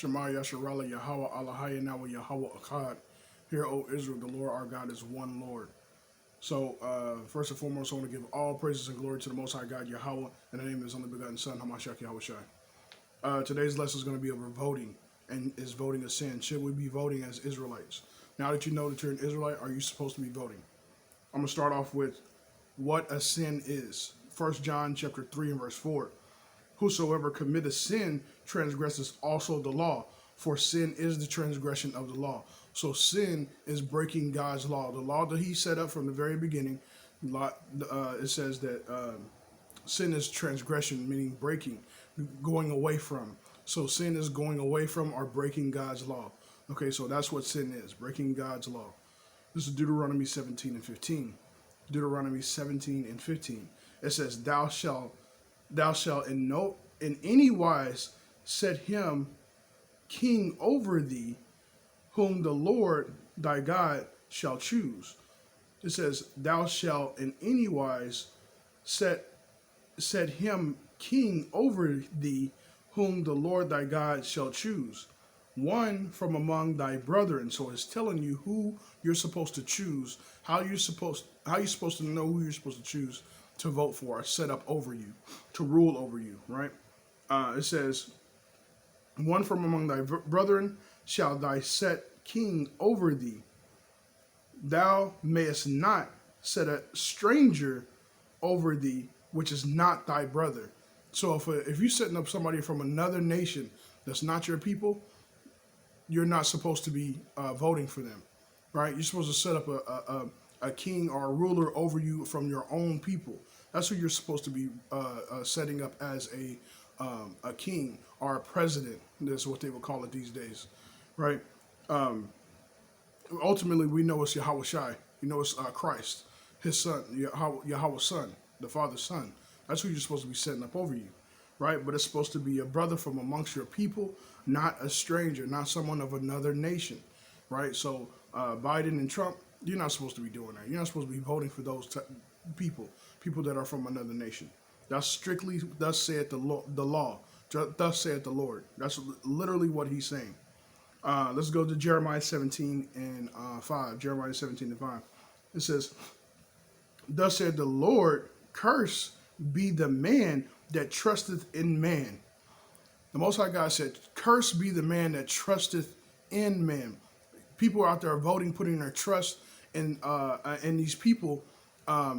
Shema Yasharala Yahweh Allahaya Nawa Yahweh Akkad. Hear, O Israel, the Lord our God is one Lord. So, first and foremost, I want to give all praises and glory to the Most High God Yahweh in the name of His only begotten Son, Hamashiach Yahweh Shai. Today's lesson is going to be over voting, and is voting a sin? Should we be voting as Israelites? Now that you know that you're an Israelite, are you supposed to be voting? I'm going to start off with what a sin is. 1 John chapter 3 and verse 4. Whosoever committeth sin transgresses also the law, for sin is the transgression of the law. So sin is breaking God's law. The law that he set up from the very beginning, it says that sin is transgression, meaning breaking, going away from. So sin is going away from or breaking God's law. Okay, so that's what sin is, breaking God's law. This is Deuteronomy 17 and 15. Deuteronomy 17 and 15. It says, Thou shalt in any wise set him king over thee, whom the Lord thy God shall choose. It says, Thou shalt in any wise set him king over thee, whom the Lord thy God shall choose. One from among thy brethren. So it's telling you who you're supposed to choose, how you're supposed to know who you're supposed to choose to vote for, or set up over you, to rule over you, right? It says, one from among thy brethren shall thy set king over thee. Thou mayest not set a stranger over thee, which is not thy brother. So if you're setting up somebody from another nation that's not your people, you're not supposed to be voting for them, right? You're supposed to set up a king or a ruler over you from your own people. That's who you're supposed to be setting up as a king or a president. That's what they would call it these days, right? Ultimately, we know it's Yahweh Shai. You know it's Christ, his son, Yahweh's son, the Father's son. That's who you're supposed to be setting up over you, right? But it's supposed to be a brother from amongst your people, not a stranger, not someone of another nation, right? So Biden and Trump, you're not supposed to be doing that. You're not supposed to be voting for those people that are from another nation. That's strictly, thus saith the law. Thus saith the Lord. That's literally what he's saying. Let's go to Jeremiah 17 and 5. Jeremiah 17 and 5. It says, Thus said the Lord, curse be the man that trusteth in man. The Most High God said, curse be the man that trusteth in man. People out there voting, putting their trust in these people,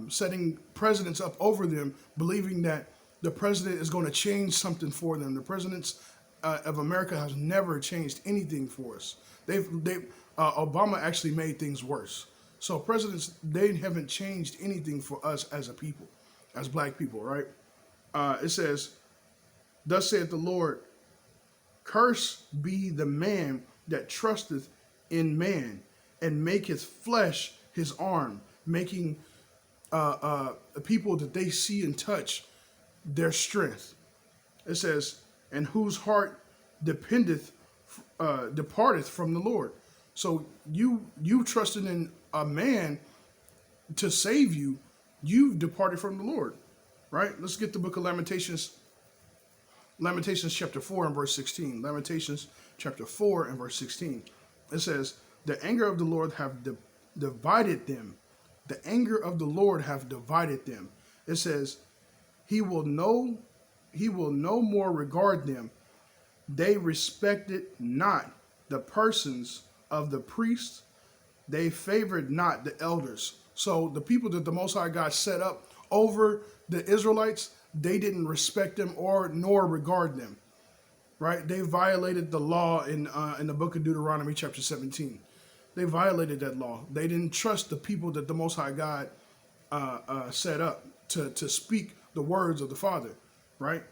setting presidents up over them, believing that the president is going to change something for them. The presidents of America has never changed anything for us. Obama actually made things worse. So presidents, they haven't changed anything for us as a people, as black people, right? It says, Thus saith the Lord, curse be the man that trusteth in man, and maketh flesh his arm, making people that they see and touch their strength. It says, and whose heart departeth from the Lord. So you trusted in a man to save you, you've departed from the Lord, right? Let's get the book of Lamentations chapter 4 and verse 16. Lamentations chapter 4 and verse 16. It says, the anger of the Lord have divided them. The anger of the Lord have divided them. It says, he will no more regard them. They respected not the persons of the priests. They favored not the elders. So the people that the Most High God set up over the Israelites, they didn't respect them nor regard them, right? They violated the law in the book of Deuteronomy chapter 17. They violated that law. They didn't trust the people that the Most High God set up to speak the words of the Father, right?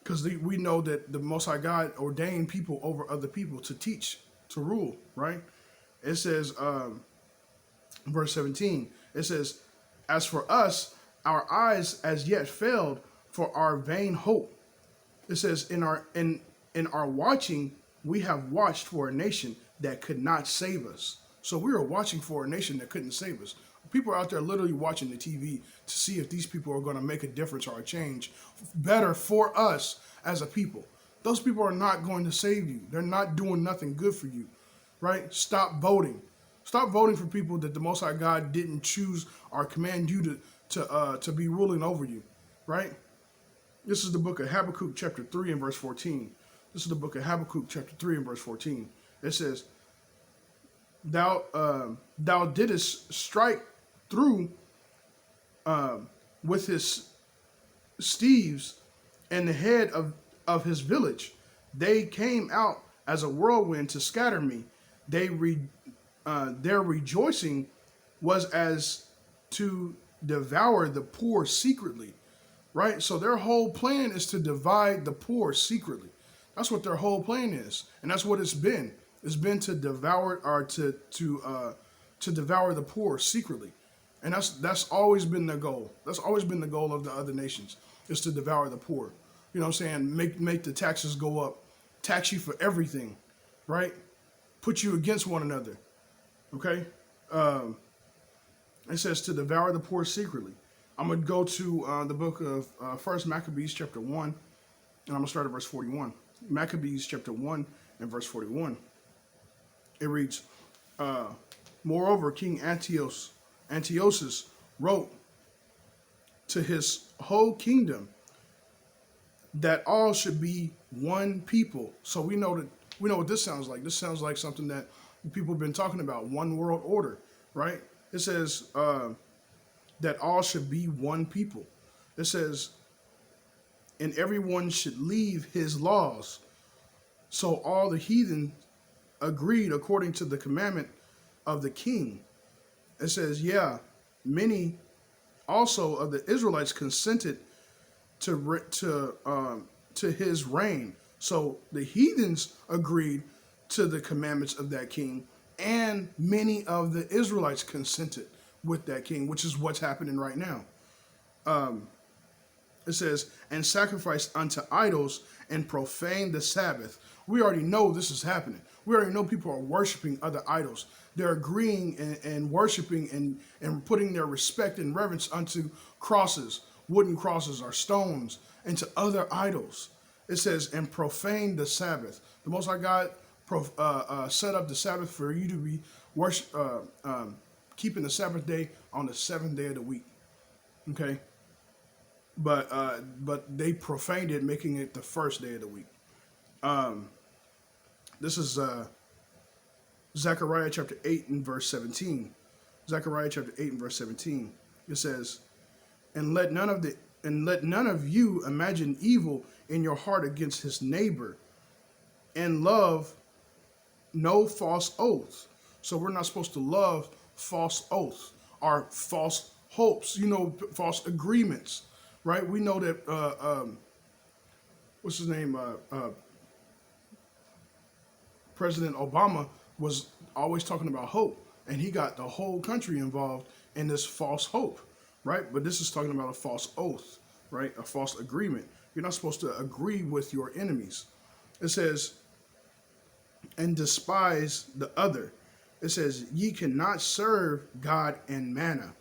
Because we know that the Most High God ordained people over other people to teach, to rule, right? It says, verse 17, it says, as for us, our eyes as yet failed for our vain hope. It says, in our watching, we have watched for a nation that could not save us. So we were watching for a nation that couldn't save us. People are out there literally watching the TV to see if these people are going to make a difference or a change better for us as a people. those people are not going to save you. They're not doing nothing good for you, right? Stop voting. Stop voting for people that the Most High God didn't choose or command you to be ruling over you, right? This is the book of Habakkuk chapter 3 and verse 14. This is the book of Habakkuk chapter 3 and verse 14. It says, thou didst strike through with his steves and the head of his village. They came out as a whirlwind to scatter me. Their rejoicing was as to devour the poor secretly, right? So their whole plan is to divide the poor secretly. That's what their whole plan is, and that's what it's been. It's been to devour or to devour the poor secretly, and that's always been their goal. That's always been the goal of the other nations, is to devour the poor. You know what I'm saying? Make the taxes go up, tax you for everything, right? Put you against one another. Okay? It says to devour the poor secretly. I'm going to go to the book of First Maccabees chapter 1, and I'm going to start at verse 41. Maccabees chapter 1 and verse 41. It reads, moreover, King Antiochus wrote to his whole kingdom that all should be one people. So we know what this sounds like. This sounds like something that people have been talking about, one world order, right? It says that all should be one people. It says, and everyone should leave his laws. So all the heathen agreed according to the commandment of the king. It says, yeah, many also of the Israelites consented to his reign. So the heathens agreed to the commandments of that king, and many of the Israelites consented with that king, which is what's happening right now. It says, and sacrificed unto idols and profaned the Sabbath. We already know this is happening. We already know people are worshiping other idols. They're agreeing and worshiping and putting their respect and reverence unto crosses, wooden crosses or stones, and to other idols. It says, and profane the Sabbath. The Most High God set up the Sabbath for you to be keeping the Sabbath day on the seventh day of the week. Okay? But they profaned it, making it the first day of the week. This is Zechariah chapter 8 and verse 17. Zechariah chapter 8 and verse 17. It says, and let none of you imagine evil in your heart against his neighbor, and love no false oaths. So we're not supposed to love false oaths or false hopes, false agreements, right? We know that, what's his name? President Obama was always talking about hope, and he got the whole country involved in this false hope, right? But this is talking about a false oath, right? A false agreement. You're not supposed to agree with your enemies. It says, and despise the other. It says, ye cannot serve God and manna,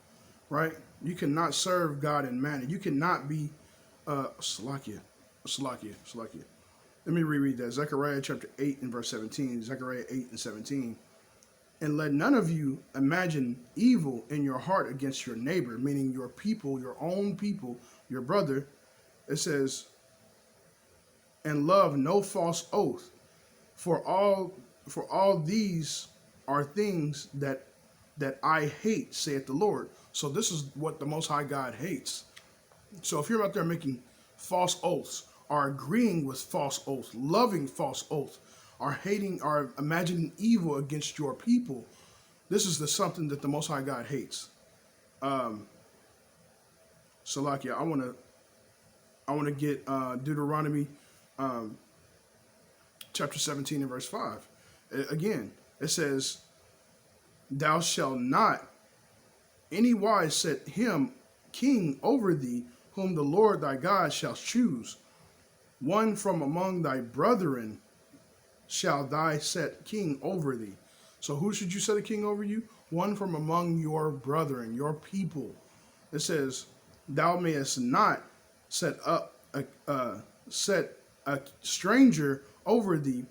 right? You cannot serve God and manna. You cannot be, Salakia. Let me reread that. Zechariah chapter 8 and verse 17. Zechariah 8 and 17. And let none of you imagine evil in your heart against your neighbor, meaning your people, your own people, your brother. It says, and love no false oath, for all these are things that I hate, saith the Lord. So this is what the Most High God hates. So if you're out there making false oaths, or agreeing with false oaths, loving false oaths, or hating or imagining evil against your people, this is something that the Most High God hates. Salakia, I want to get Deuteronomy chapter 17 and verse 5. Again, it says, thou shalt not anywise set him king over thee, whom the Lord thy God shall choose. One from among thy brethren shall thy set king over thee. So who should you set a king over you? One from among your brethren, your people. It says, thou mayest not set a stranger over thee,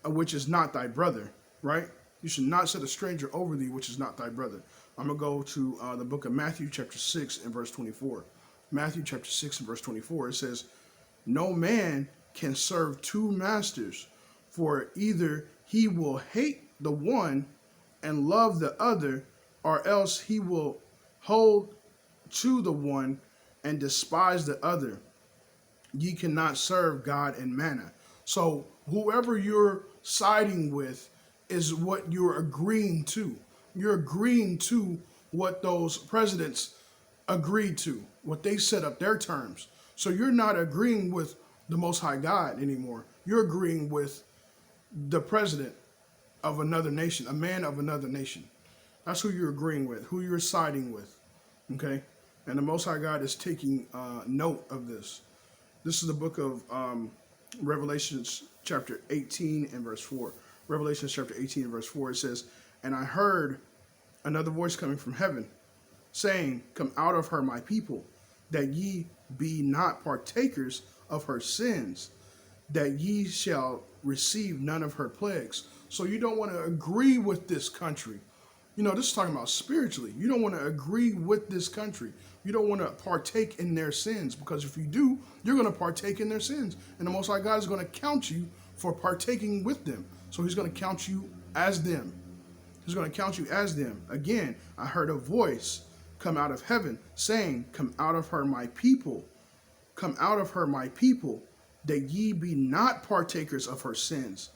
which is not thy brother, right? You should not set a stranger over thee, which is not thy brother. I'm going to go to the book of Matthew chapter 6 and verse 24. Matthew chapter 6 and verse 24, it says, no man can serve two masters, for either he will hate the one and love the other, or else he will hold to the one and despise the other. Ye cannot serve God and mammon. So whoever you're siding with is what you're agreeing to. You're agreeing to what those presidents agreed to, what they set up their terms. So you're not agreeing with the Most High God anymore. You're agreeing with the president of another nation, a man of another nation. That's who you're agreeing with, who you're siding with. Okay? And the Most High God is taking note of this. This is the book of Revelations chapter 18 and verse 4. Revelations chapter 18 and verse 4, it says, and I heard another voice coming from heaven, saying, come out of her, my people, that ye be not partakers of her sins, that ye shall receive none of her plagues. So you don't want to agree with this country. You know, this is talking about spiritually. You don't want to agree with this country. You don't want to partake in their sins, because if you do, you're going to partake in their sins. And the Most High God is going to count you for partaking with them. So he's going to count you as them. He's going to count you as them. Again, I heard a voice come out of heaven saying, come out of her, my people. Come out of her, my people, that ye be not partakers of her sins,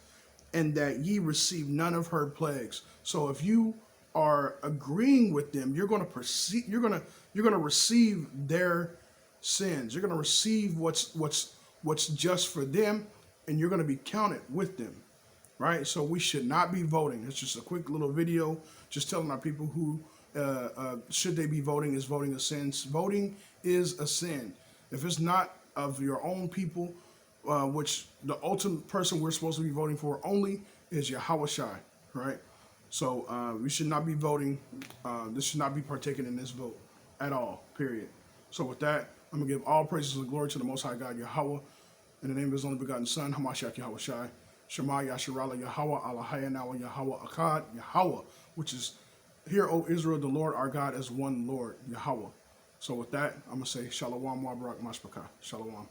and that ye receive none of her plagues. So if you are agreeing with them, you're going to receive their sins. You're going to receive what's just for them, and you're going to be counted with them, right? So we should not be voting. It's just a quick little video, just telling our people who should they be voting. Is voting a sin? Voting is a sin. If it's not of your own people, which the ultimate person we're supposed to be voting for only is Yahushua, right? So we should not be voting. This should not be partaking in this vote at all, period. So with that, I'm going to give all praises and glory to the Most High God, Yahweh, in the name of his only begotten Son, Hamashiach Yahushua, Shema Yasharala Yahweh, Alahaya Nawa Yahweh Akkad, Yahweh, which is, hear, O Israel, the Lord our God is one Lord, Yahweh. So with that, I'm going to say Shalom, Wabrak, Mashpaka. Shalom.